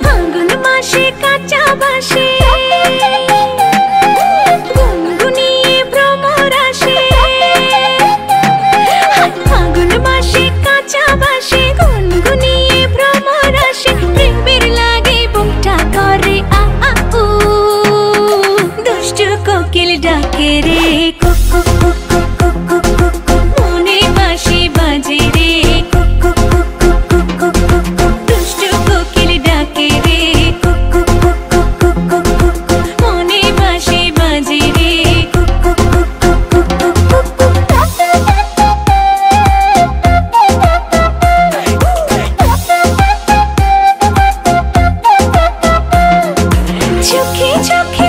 ফাগুন মাসে কাঁচা বাসে গুনগুনিয়ে ভ্রমর আসে। ফাগুন মাসে কাঁচা বাসে গুনগুনিয়ে ভ্রমর আসে। প্রেমের লাগে বুকটা করে আ আ উ, দুষ্টু কোকিল ডাকে রে cook cook cook cook cook cook cook cook. মনে বাঁশি বাজে রে cook cook cook cook cook cook cook cook. দুষ্টু কোকিল ডাকে রে cook cook cook cook cook cook cook cook. মনে বাঁশি বাজে রে cook cook cook cook cook cook cook cook. চোখে চোখে